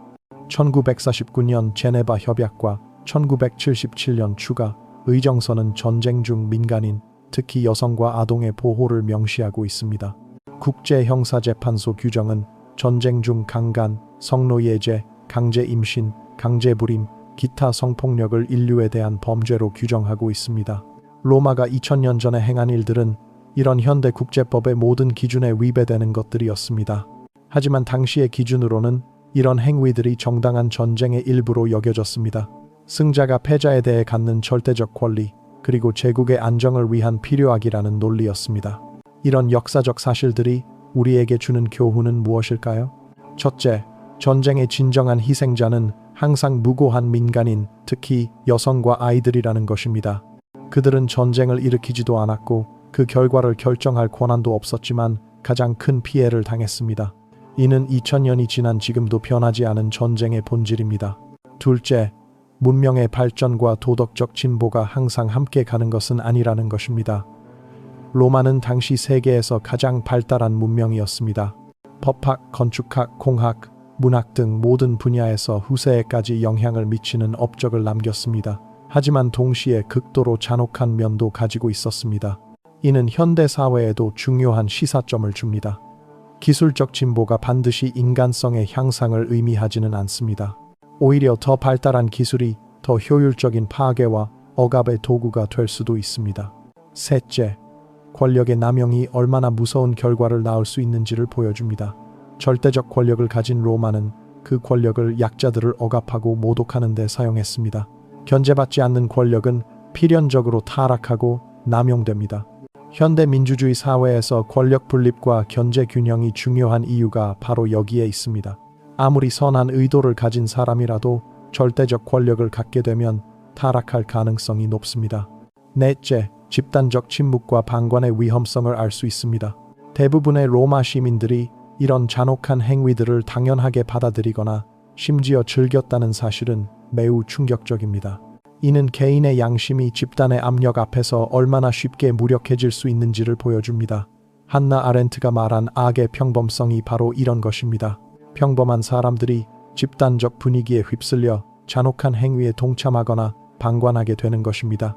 1949년 제네바 협약과 1977년 추가 의정서는 전쟁 중 민간인, 특히 여성과 아동의 보호를 명시하고 있습니다. 국제형사재판소 규정은 전쟁 중 강간, 성노예제, 강제 임신, 강제불임, 기타 성폭력을 인류에 대한 범죄로 규정하고 있습니다. 로마가 2000년 전에 행한 일들은 이런 현대 국제법의 모든 기준에 위배되는 것들이었습니다. 하지만 당시의 기준으로는 이런 행위들이 정당한 전쟁의 일부로 여겨졌습니다. 승자가 패자에 대해 갖는 절대적 권리, 그리고 제국의 안정을 위한 필요악이라는 논리였습니다. 이런 역사적 사실들이 우리에게 주는 교훈은 무엇일까요? 첫째, 전쟁의 진정한 희생자는 항상 무고한 민간인, 특히 여성과 아이들이라는 것입니다. 그들은 전쟁을 일으키지도 않았고 그 결과를 결정할 권한도 없었지만 가장 큰 피해를 당했습니다. 이는 2000년이 지난 지금도 변하지 않은 전쟁의 본질입니다. 둘째, 문명의 발전과 도덕적 진보가 항상 함께 가는 것은 아니라는 것입니다. 로마는 당시 세계에서 가장 발달한 문명이었습니다. 법학, 건축학, 공학, 문학 등 모든 분야에서 후세에까지 영향을 미치는 업적을 남겼습니다. 하지만 동시에 극도로 잔혹한 면도 가지고 있었습니다. 이는 현대 사회에도 중요한 시사점을 줍니다. 기술적 진보가 반드시 인간성의 향상을 의미하지는 않습니다. 오히려 더 발달한 기술이 더 효율적인 파괴와 억압의 도구가 될 수도 있습니다. 셋째, 권력의 남용이 얼마나 무서운 결과를 낳을 수 있는지를 보여줍니다. 절대적 권력을 가진 로마는 그 권력을 약자들을 억압하고 모독하는 데 사용했습니다. 견제받지 않는 권력은 필연적으로 타락하고 남용됩니다. 현대 민주주의 사회에서 권력 분립과 견제 균형이 중요한 이유가 바로 여기에 있습니다. 아무리 선한 의도를 가진 사람이라도 절대적 권력을 갖게 되면 타락할 가능성이 높습니다. 넷째, 집단적 침묵과 방관의 위험성을 알 수 있습니다. 대부분의 로마 시민들이 이런 잔혹한 행위들을 당연하게 받아들이거나 심지어 즐겼다는 사실은 매우 충격적입니다. 이는 개인의 양심이 집단의 압력 앞에서 얼마나 쉽게 무력해질 수 있는지를 보여줍니다. 한나 아렌트가 말한 악의 평범성이 바로 이런 것입니다. 평범한 사람들이 집단적 분위기에 휩쓸려 잔혹한 행위에 동참하거나 방관하게 되는 것입니다.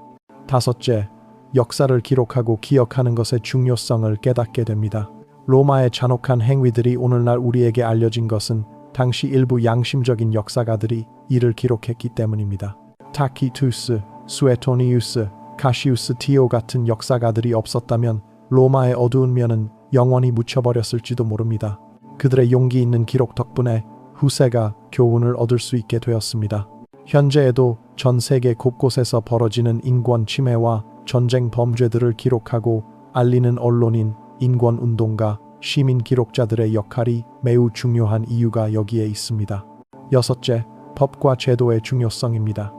다섯째, 역사를 기록하고 기억하는 것의 중요성을 깨닫게 됩니다. 로마의 잔혹한 행위들이 오늘날 우리에게 알려진 것은 당시 일부 양심적인 역사가들이 이를 기록했기 때문입니다. 타키투스, 수에토니우스, 카시우스 디오 같은 역사가들이 없었다면 로마의 어두운 면은 영원히 묻혀버렸을지도 모릅니다. 그들의 용기 있는 기록 덕분에 후세가 교훈을 얻을 수 있게 되었습니다. 현재에도 전 세계 곳곳에서 벌어지는 인권 침해와 전쟁 범죄들을 기록하고 알리는 언론인, 인권운동가, 시민 기록자들의 역할이 매우 중요한 이유가 여기에 있습니다. 여섯째, 법과 제도의 중요성입니다.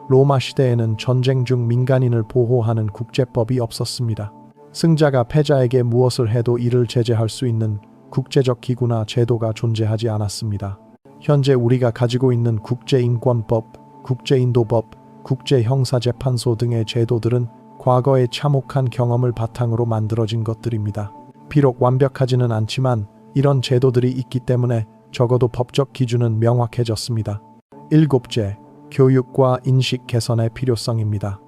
로마 시대에는 전쟁 중 민간인을 보호하는 국제법이 없었습니다. 승자가 패자에게 무엇을 해도 이를 제재할 수 있는 국제적 기구나 제도가 존재하지 않았습니다. 현재 우리가 가지고 있는 국제인권법, 국제인도법, 국제형사재판소 등의 제도들은 과거의 참혹한 경험을 바탕으로 만들어진 것들입니다. 비록 완벽하지는 않지만 이런 제도들이 있기 때문에 적어도 법적 기준은 명확해졌습니다. 일곱째, 교육과 인식 개선의 필요성입니다.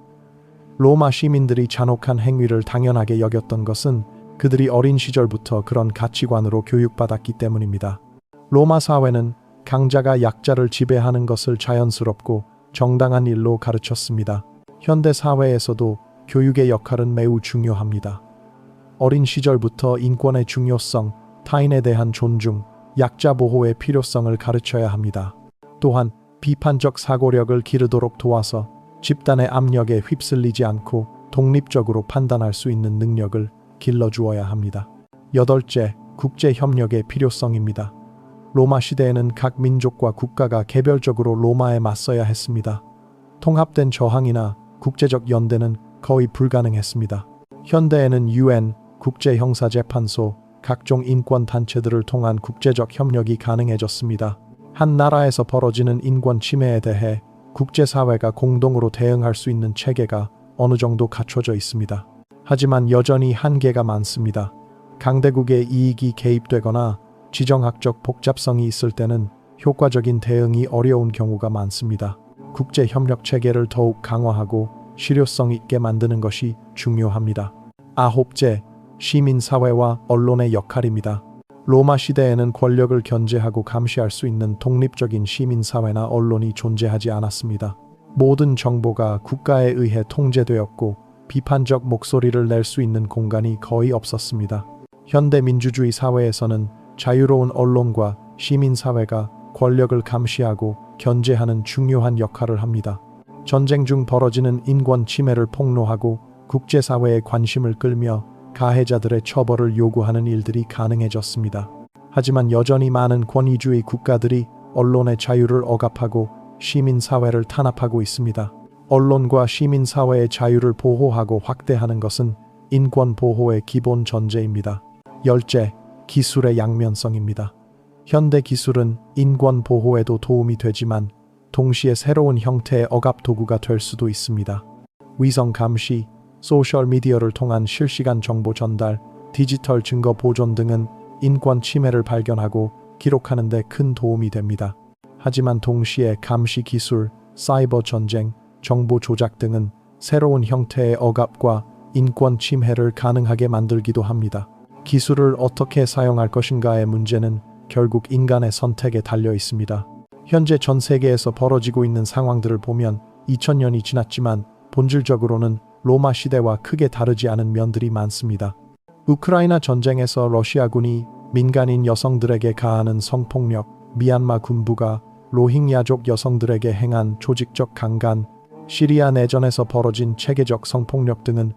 로마 시민들이 잔혹한 행위를 당연하게 여겼던 것은 그들이 어린 시절부터 그런 가치관으로 교육받았기 때문입니다. 로마 사회는 강자가 약자를 지배하는 것을 자연스럽고 정당한 일로 가르쳤습니다. 현대 사회에서도 교육의 역할은 매우 중요합니다. 어린 시절부터 인권의 중요성, 타인에 대한 존중, 약자 보호의 필요성을 가르쳐야 합니다. 또한 비판적 사고력을 기르도록 도와서 집단의 압력에 휩쓸리지 않고 독립적으로 판단할 수 있는 능력을 길러주어야 합니다. 여덟째, 국제협력의 필요성입니다. 로마 시대에는 각 민족과 국가가 개별적으로 로마에 맞서야 했습니다. 통합된 저항이나 국제적 연대는 거의 불가능했습니다. 현대에는 UN, 국제형사재판소, 각종 인권단체들을 통한 국제적 협력이 가능해졌습니다. 한 나라에서 벌어지는 인권 침해에 대해 국제사회가 공동으로 대응할 수 있는 체계가 어느 정도 갖춰져 있습니다. 하지만 여전히 한계가 많습니다. 강대국의 이익이 개입되거나 지정학적 복잡성이 있을 때는 효과적인 대응이 어려운 경우가 많습니다. 국제협력 체계를 더욱 강화하고 실효성 있게 만드는 것이 중요합니다. 아홉째, 시민사회와 언론의 역할입니다. 로마 시대에는 권력을 견제하고 감시할 수 있는 독립적인 시민사회나 언론이 존재하지 않았습니다. 모든 정보가 국가에 의해 통제되었고 비판적 목소리를 낼 수 있는 공간이 거의 없었습니다. 현대 민주주의 사회에서는 자유로운 언론과 시민사회가 권력을 감시하고 견제하는 중요한 역할을 합니다. 전쟁 중 벌어지는 인권 침해를 폭로하고 국제사회의 관심을 끌며 가해자들의 처벌을 요구하는 일들이 가능해졌습니다. 하지만 여전히 많은 권위주의 국가들이 언론의 자유를 억압하고 시민사회를 탄압하고 있습니다. 언론과 시민사회의 자유를 보호하고 확대하는 것은 인권 보호의 기본 전제입니다. 열째, 기술의 양면성입니다. 현대 기술은 인권 보호에도 도움이 되지만 동시에 새로운 형태의 억압 도구가 될 수도 있습니다. 위성 감시, 소셜미디어를 통한 실시간 정보 전달, 디지털 증거 보존 등은 인권 침해를 발견하고 기록하는 데 큰 도움이 됩니다. 하지만 동시에 감시 기술, 사이버 전쟁, 정보 조작 등은 새로운 형태의 억압과 인권 침해를 가능하게 만들기도 합니다. 기술을 어떻게 사용할 것인가의 문제는 결국 인간의 선택에 달려 있습니다. 현재 전 세계에서 벌어지고 있는 상황들을 보면 2000년이 지났지만 본질적으로는 로마 시대와 크게 다르지 않은 면들이 많습니다. 우크라이나 전쟁에서 러시아군이 민간인 여성들에게 가하는 성폭력, 미얀마 군부가 로힝야족 여성들에게 행한 조직적 강간, 시리아 내전에서 벌어진 체계적 성폭력 등은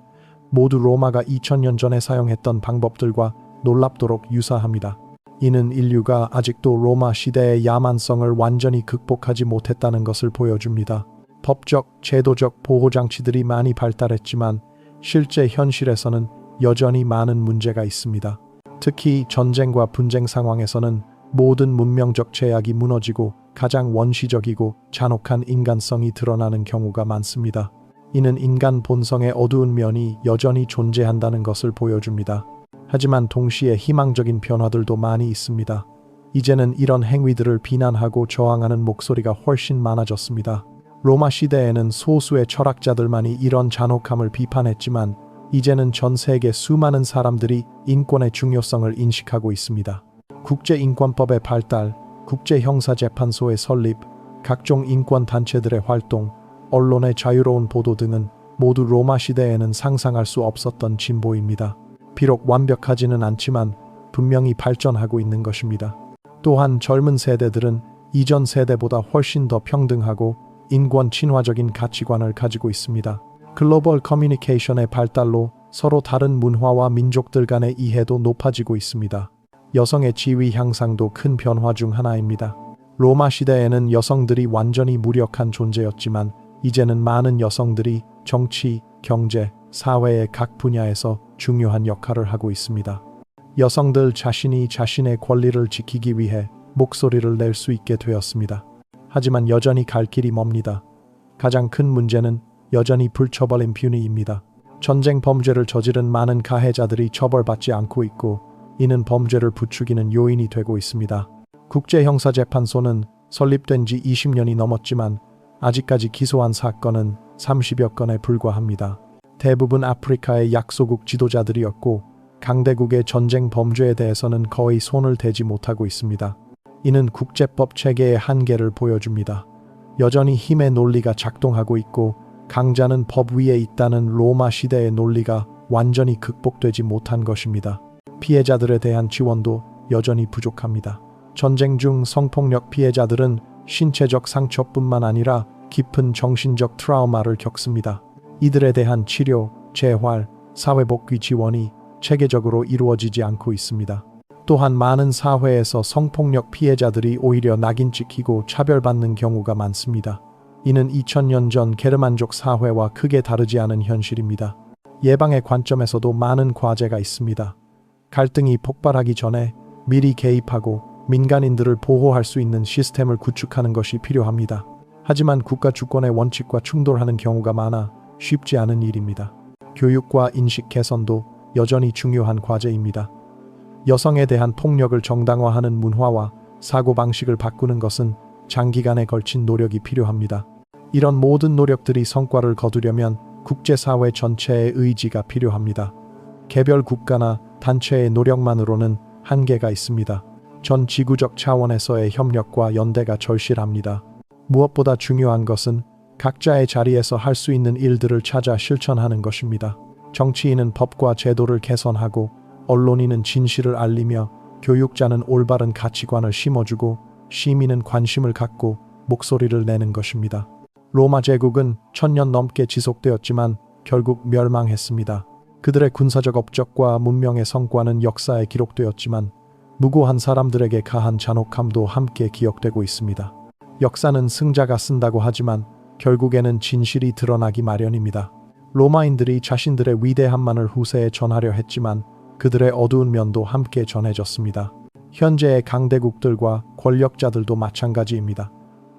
모두 로마가 2000년 전에 사용했던 방법들과 놀랍도록 유사합니다. 이는 인류가 아직도 로마 시대의 야만성을 완전히 극복하지 못했다는 것을 보여줍니다. 법적, 제도적 보호장치들이 많이 발달했지만 실제 현실에서는 여전히 많은 문제가 있습니다. 특히 전쟁과 분쟁 상황에서는 모든 문명적 제약이 무너지고 가장 원시적이고 잔혹한 인간성이 드러나는 경우가 많습니다. 이는 인간 본성의 어두운 면이 여전히 존재한다는 것을 보여줍니다. 하지만 동시에 희망적인 변화들도 많이 있습니다. 이제는 이런 행위들을 비난하고 저항하는 목소리가 훨씬 많아졌습니다. 로마 시대에는 소수의 철학자들만이 이런 잔혹함을 비판했지만 이제는 전 세계 수많은 사람들이 인권의 중요성을 인식하고 있습니다. 국제인권법의 발달, 국제형사재판소의 설립, 각종 인권단체들의 활동, 언론의 자유로운 보도 등은 모두 로마 시대에는 상상할 수 없었던 진보입니다. 비록 완벽하지는 않지만 분명히 발전하고 있는 것입니다. 또한 젊은 세대들은 이전 세대보다 훨씬 더 평등하고 인권 친화적인 가치관을 가지고 있습니다. 글로벌 커뮤니케이션의 발달로 서로 다른 문화와 민족들 간의 이해도 높아지고 있습니다. 여성의 지위 향상도 큰 변화 중 하나입니다. 로마 시대에는 여성들이 완전히 무력한 존재였지만 이제는 많은 여성들이 정치, 경제, 사회의 각 분야에서 중요한 역할을 하고 있습니다. 여성들 자신이 자신의 권리를 지키기 위해 목소리를 낼 수 있게 되었습니다. 하지만 여전히 갈 길이 멉니다. 가장 큰 문제는 여전히 불처벌 임퓨니입니다. 전쟁 범죄를 저지른 많은 가해자들이 처벌받지 않고 있고 이는 범죄를 부추기는 요인이 되고 있습니다. 국제형사재판소는 설립된 지 20년이 넘었지만 아직까지 기소한 사건은 30여 건에 불과합니다. 대부분 아프리카의 약소국 지도자들이었고 강대국의 전쟁 범죄에 대해서는 거의 손을 대지 못하고 있습니다. 이는 국제법 체계의 한계를 보여줍니다. 여전히 힘의 논리가 작동하고 있고 강자는 법 위에 있다는 로마 시대의 논리가 완전히 극복되지 못한 것입니다. 피해자들에 대한 지원도 여전히 부족합니다. 전쟁 중 성폭력 피해자들은 신체적 상처뿐만 아니라 깊은 정신적 트라우마를 겪습니다. 이들에 대한 치료, 재활, 사회복귀 지원이 체계적으로 이루어지지 않고 있습니다. 또한 많은 사회에서 성폭력 피해자들이 오히려 낙인 찍히고 차별받는 경우가 많습니다. 이는 2000년 전 게르만족 사회와 크게 다르지 않은 현실입니다. 예방의 관점에서도 많은 과제가 있습니다. 갈등이 폭발하기 전에 미리 개입하고 민간인들을 보호할 수 있는 시스템을 구축하는 것이 필요합니다. 하지만 국가 주권의 원칙과 충돌하는 경우가 많아 쉽지 않은 일입니다. 교육과 인식 개선도 여전히 중요한 과제입니다. 여성에 대한 폭력을 정당화하는 문화와 사고방식을 바꾸는 것은 장기간에 걸친 노력이 필요합니다. 이런 모든 노력들이 성과를 거두려면 국제사회 전체의 의지가 필요합니다. 개별 국가나 단체의 노력만으로는 한계가 있습니다. 전 지구적 차원에서의 협력과 연대가 절실합니다. 무엇보다 중요한 것은 각자의 자리에서 할 수 있는 일들을 찾아 실천하는 것입니다. 정치인은 법과 제도를 개선하고 언론인은 진실을 알리며 교육자는 올바른 가치관을 심어주고 시민은 관심을 갖고 목소리를 내는 것입니다. 로마 제국은 1000년 넘게 지속되었지만 결국 멸망했습니다. 그들의 군사적 업적과 문명의 성과는 역사에 기록되었지만 무고한 사람들에게 가한 잔혹함도 함께 기억되고 있습니다. 역사는 승자가 쓴다고 하지만 결국에는 진실이 드러나기 마련입니다. 로마인들이 자신들의 위대함만을 후세에 전하려 했지만 그들의 어두운 면도 함께 전해졌습니다. 현재의 강대국들과 권력자들도 마찬가지입니다.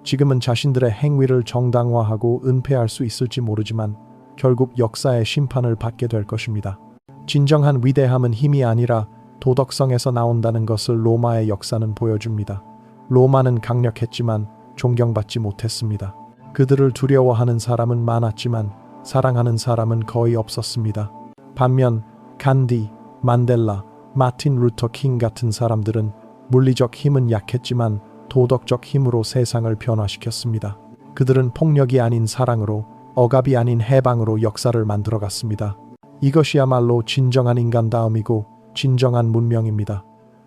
지금은 자신들의 행위를 정당화하고 은폐할 수 있을지 모르지만 결국 역사의 심판을 받게 될 것입니다. 진정한 위대함은 힘이 아니라 도덕성에서 나온다는 것을 로마의 역사는 보여줍니다. 로마는 강력했지만 존경받지 못했습니다. 그들을 두려워하는 사람은 많았지만 사랑하는 사람은 거의 없었습니다. 반면 간디, 만델라, 마틴 루터 킹 같은 사람들은 물리적 힘은 약했지만 도덕적 힘으로 세상을 변화시켰습니다. 그들은 폭력이 아닌 사랑으로, 억압이 아닌 해방으로 역사를 만들어갔습니다. 이것이야말로 진정한 인간다움이고 진정한 문명입니다.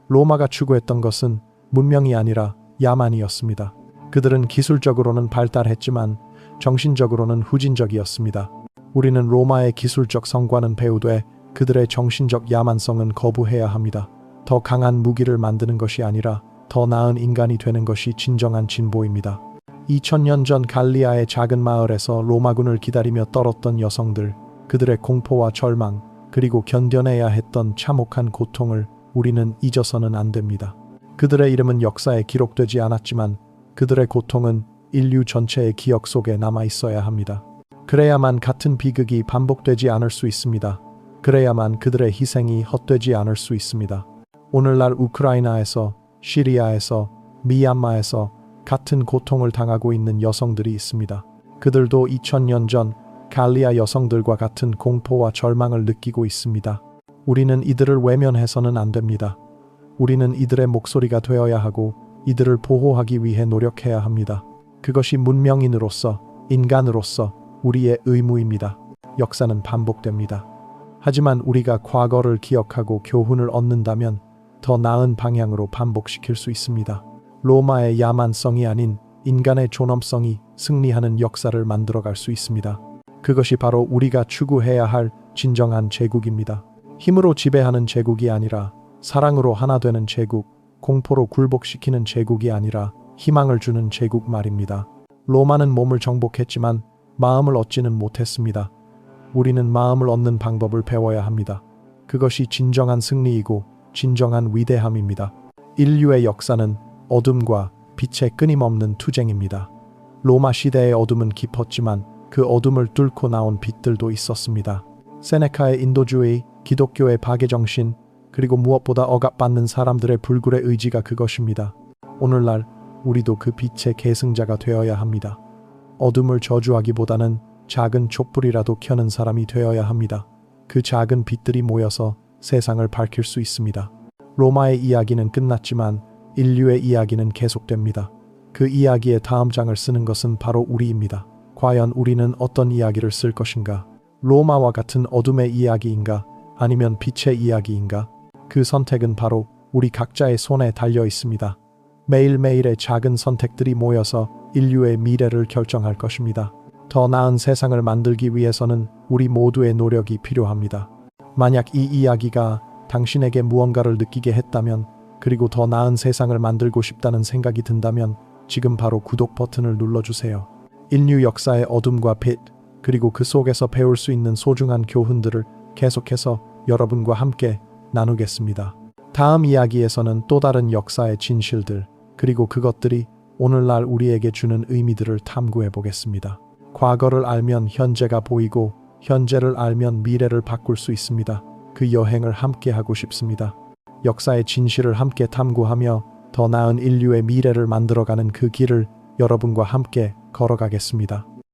로마가 추구했던 것은 문명이 아니라 야만이었습니다. 그들은 기술적으로는 발달했지만 정신적으로는 후진적이었습니다. 우리는 로마의 기술적 성과는 배우되 그들의 정신적 야만성은 거부해야 합니다. 더 강한 무기를 만드는 것이 아니라 더 나은 인간이 되는 것이 진정한 진보입니다. 2000년 전 갈리아의 작은 마을에서 로마군을 기다리며 떨었던 여성들, 그들의 공포와 절망, 그리고 견뎌내야 했던 참혹한 고통을 우리는 잊어서는 안 됩니다. 그들의 이름은 역사에 기록되지 않았지만 그들의 고통은 인류 전체의 기억 속에 남아 있어야 합니다. 그래야만 같은 비극이 반복되지 않을 수 있습니다. 그래야만 그들의 희생이 헛되지 않을 수 있습니다. 오늘날 우크라이나에서, 시리아에서, 미얀마에서 같은 고통을 당하고 있는 여성들이 있습니다. 그들도 2000년 전 갈리아 여성들과 같은 공포와 절망을 느끼고 있습니다. 우리는 이들을 외면해서는 안 됩니다. 우리는 이들의 목소리가 되어야 하고 이들을 보호하기 위해 노력해야 합니다. 그것이 문명인으로서, 인간으로서 우리의 의무입니다. 역사는 반복됩니다. 하지만 우리가 과거를 기억하고 교훈을 얻는다면 더 나은 방향으로 반복시킬 수 있습니다. 로마의 야만성이 아닌 인간의 존엄성이 승리하는 역사를 만들어갈 수 있습니다. 그것이 바로 우리가 추구해야 할 진정한 제국입니다. 힘으로 지배하는 제국이 아니라 사랑으로 하나 되는 제국, 공포로 굴복시키는 제국이 아니라 희망을 주는 제국 말입니다. 로마는 몸을 정복했지만 마음을 얻지는 못했습니다. 우리는 마음을 얻는 방법을 배워야 합니다. 그것이 진정한 승리이고 진정한 위대함입니다. 인류의 역사는 어둠과 빛의 끊임없는 투쟁입니다. 로마 시대의 어둠은 깊었지만 그 어둠을 뚫고 나온 빛들도 있었습니다. 세네카의 인도주의, 기독교의 파괴정신, 그리고 무엇보다 억압받는 사람들의 불굴의 의지가 그것입니다. 오늘날 우리도 그 빛의 계승자가 되어야 합니다. 어둠을 저주하기보다는 작은 촛불이라도 켜는 사람이 되어야 합니다. 그 작은 빛들이 모여서 세상을 밝힐 수 있습니다. 로마의 이야기는 끝났지만 인류의 이야기는 계속됩니다. 그 이야기의 다음 장을 쓰는 것은 바로 우리입니다. 과연 우리는 어떤 이야기를 쓸 것인가? 로마와 같은 어둠의 이야기인가? 아니면 빛의 이야기인가? 그 선택은 바로 우리 각자의 손에 달려 있습니다. 매일매일의 작은 선택들이 모여서 인류의 미래를 결정할 것입니다. 더 나은 세상을 만들기 위해서는 우리 모두의 노력이 필요합니다. 만약 이 이야기가 당신에게 무언가를 느끼게 했다면, 그리고 더 나은 세상을 만들고 싶다는 생각이 든다면 지금 바로 구독 버튼을 눌러주세요. 인류 역사의 어둠과 빛, 그리고 그 속에서 배울 수 있는 소중한 교훈들을 계속해서 여러분과 함께 나누겠습니다. 다음 이야기에서는 또 다른 역사의 진실들, 그리고 그것들이 오늘날 우리에게 주는 의미들을 탐구해 보겠습니다. 과거를 알면 현재가 보이고, 현재를 알면 미래를 바꿀 수 있습니다. 그 여행을 함께 하고 싶습니다. 역사의 진실을 함께 탐구하며 더 나은 인류의 미래를 만들어가는 그 길을 여러분과 함께 걸어가겠습니다.